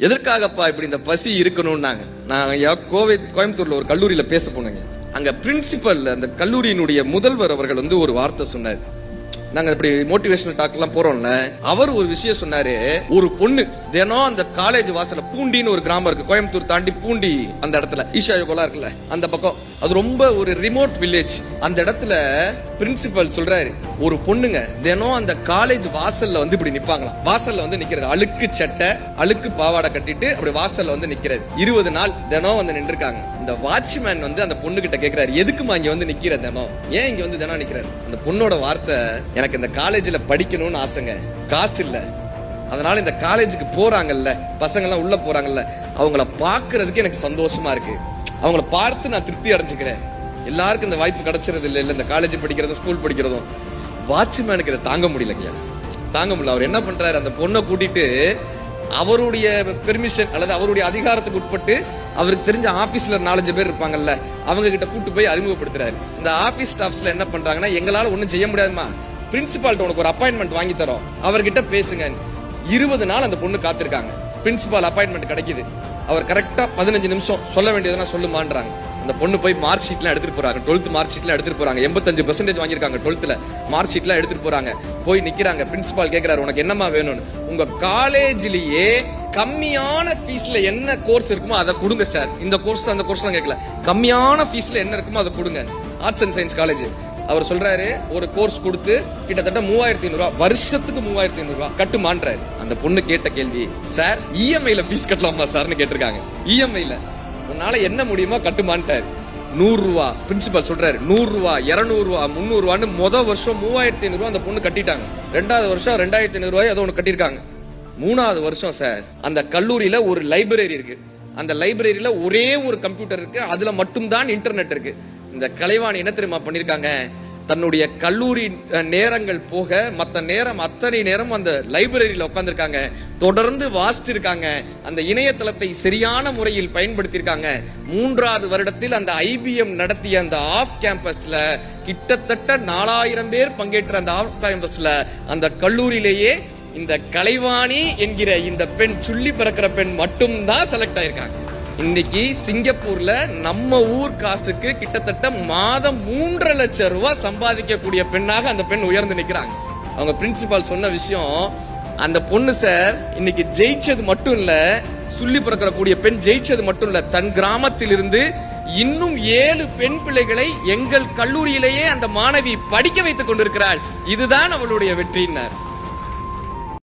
எதற்காகப்பா இப்படி இந்த பசி இருக்கணும்னாங்க. நான் கோயம்புத்தூர்ல ஒரு கல்லூரியில பேச போனேங்க. அங்க பிரின்சிபல், அந்த கல்லூரியினுடைய முதல்வர் அவர்கள் ஒரு வார்த்தை சொன்னார். நாங்க இப்படி மோட்டிவேஷனல் டாக் எல்லாம் போறோம்ல, அவர் ஒரு விஷயம் சொன்னாரு. ஒரு பொண்ணு தினம் அந்த காலேஜ் வாசல்ல, பூண்டின்னு ஒரு கிராமம் இருக்கு, கோயம்புத்தூர் தாண்டி பூண்டி அந்த இடத்துல ஈஷா யோகலா இருக்குல்ல அந்த பக்கம், அது ரொம்ப ஒரு ரிமோட் வில்லேஜ். அந்த இடத்துல பிரின்சிபல் சொல்றாரு, ஒரு பொண்ணுங்க தினம் அந்த காலேஜ் வாசல்ல இப்படி நிப்பாங்களாம். வாசல்ல நிக்கிறது, அழுக்கு சட்டை அழுக்கு பாவாடை கட்டிட்டு அப்படி வாசல்ல நிக்கிறது. 20 நாள் தினம் நின்றுருக்காங்க. இந்த வாட்ச்மேன் அந்த பொண்ணு கிட்ட கேக்குறாரு, எதுக்குமா இங்க நிக்கிற தினம், ஏன் இங்க தினம் நிக்கிறாரு? அந்த பொண்ணோட வார்த்தை, எனக்கு இந்த காலேஜ்ல படிக்கணும்னு ஆசைங்க, காசு இல்ல, அதனால இந்த காலேஜுக்கு போறாங்கல்ல பசங்க எல்லாம் உள்ள போறாங்கல்ல, அவங்கள பாக்குறதுக்கு எனக்கு சந்தோஷமா இருக்கு, அவங்கள பார்த்து நான் திருப்தி அடைஞ்சுக்கிறேன். எல்லாருக்கும் இந்த வாய்ப்பு கிடைச்சிருது இல்ல, இந்த காலேஜ் படிக்கிறதும் ஸ்கூல் படிக்கிறதும். வாட்ச்மேனுக்கு இதை தாங்க முடியலங்கய்யா, தாங்க முடியல. அவர் என்ன பண்றாரு, அந்த பொண்ணை கூட்டிட்டு அவருடைய பெர்மிஷன் அல்லது அவருடைய அதிகாரத்துக்கு உட்பட்டு அவருக்கு தெரிஞ்ச ஆபீஸ்ல 4-5 பேர் இருப்பாங்கல்ல, அவங்க கிட்ட கூட்டு போய் அறிமுகப்படுத்துறாரு. இந்த ஆபீஸ் ஸ்டாஃப்ஸ்ல என்ன பண்றாங்கன்னா, எங்களால ஒன்னும் செய்ய முடியாதுமா, பிரின்சிபால்ட்ட உனக்கு ஒரு அப்பாயின்மெண்ட் வாங்கி தரோம், அவர்கிட்ட பேசுங்க. 20 நாள் அந்த பொண்ணு காத்திருக்காங்க. பிரின்சிபால் அப்பாயின்மெண்ட் கிடைக்குது. அவர் கரெக்டா 15 நிமிஷம் சொல்ல வேண்டியதுனா சொல்லுமான்றாங்க. அந்த பொண்ணு போய் மார்க் ஷீட்லாம் எடுத்துட்டு போறாங்க, 12th மார்க் ஷீட்லாம் எடுத்துட்டு போறாங்க. 85% வாங்கியிருக்காங்க 12th மார்க் ஷீட்லாம் எடுத்துட்டு போறாங்க. போய் நிக்கிறாங்க. பிரின்சிபால் கேட்கிறாரு, உனக்கு என்னமா வேணும்னு. உங்க காலேஜ்லயே கம்மியான ஃபீஸ்ல என்ன கோர்ஸ் இருக்குமோ அதை கொடுங்க சார். இந்த கோர்ஸ் அந்த கோர்ஸ்லாம் கேட்கல, கம்மியான ஃபீஸ்ல என்ன இருக்குமோ அதை கொடுங்க. Arts and science college. அவர் சொல்றாரு, ஒரு கோர்ஸ் கொடுத்து கிட்டத்தட்ட 3500 ரூபாய், வருஷத்துக்கு 3500 ரூபாய் கட்டுமான்றாரு. அந்த பொண்ணு கேட்ட கேள்வி, சார் இஎம்ஐல ஃபீஸ் கட்டலாமா சார்னு கேட்டிருக்காங்க. இஎம்ஐல உன்னால என்ன முடியுமோ கட்டுமான்ட்டாரு. 100 ரூபா. பிரின்சிபல் சொல்றாரு, 100 ரூபா, 200 ரூபா, 300 ரூபான்னு முதல் வருஷம் 3500 ரூபாய் அந்த பொண்ணு கட்டிட்டாங்க. 2வது வருஷம் 2500 ரூபாய் அதை ஒன்று கட்டியிருக்காங்க. 3வது வருஷம் சார், அந்த கல்லூரியில ஒரு லைப்ரரி இருக்கு. அந்த லைப்ரரியில ஒரே ஒரு கம்ப்யூட்டர் இருக்கு, அதுல மட்டும்தான் இன்டர்நெட் இருக்கு. இந்த கலைவாணி என்ன தெரியுமா பண்ணிருக்காங்க, தன்னுடைய கல்லூரி நேரங்கள் போக மற்ற நேரம் அத்தனை நேரம் அந்த லைப்ரரியில உட்கார்ந்துருக்காங்க, தொடர்ந்து வாசிட்டு இருக்காங்க, அந்த இணையதளத்தை சரியான முறையில் பயன்படுத்தியிருக்காங்க. 3வது வருடத்தில் அந்த IBM நடத்திய அந்த ஆஃப் கேம்பஸ்ல கிட்டத்தட்ட 4000 பேர் பங்கேற்ற அந்த ஆஃப் கேம்பஸ்ல அந்த கல்லூரியிலேயே இந்த கலைவாணி என்கிற இந்த பெண், சுள்ளி பிறக்கிற பெண் மட்டும்தான் செலக்ட் ஆயிருக்காங்க. இன்னைக்கு சிங்கப்பூர்ல நம்ம ஊர் காசுக்கு கிட்டத்தட்ட மாதம் 3.5 லட்சம் ரூபாய் சம்பாதிக்கக்கூடிய பெண்ணாக அந்த பெண் உயர்ந்து நிக்கிறாங்க. அவங்க பிரின்சிபால் சொன்ன விஷயம், அந்த பொண்ணு சார் இன்னைக்கு ஜெயிச்சது மட்டும் இல்ல, சுள்ளி பிறக்கக்கூடிய பெண் ஜெயிச்சது மட்டும் இல்ல, தன் கிராமத்தில் இருந்து இன்னும் 7 பெண் பிள்ளைகளை எங்கள் கல்லூரியிலேயே அந்த மாணவி படிக்க வைத்துக் கொண்டிருக்கிறாள். இதுதான் அவளுடைய வெற்றியினர்.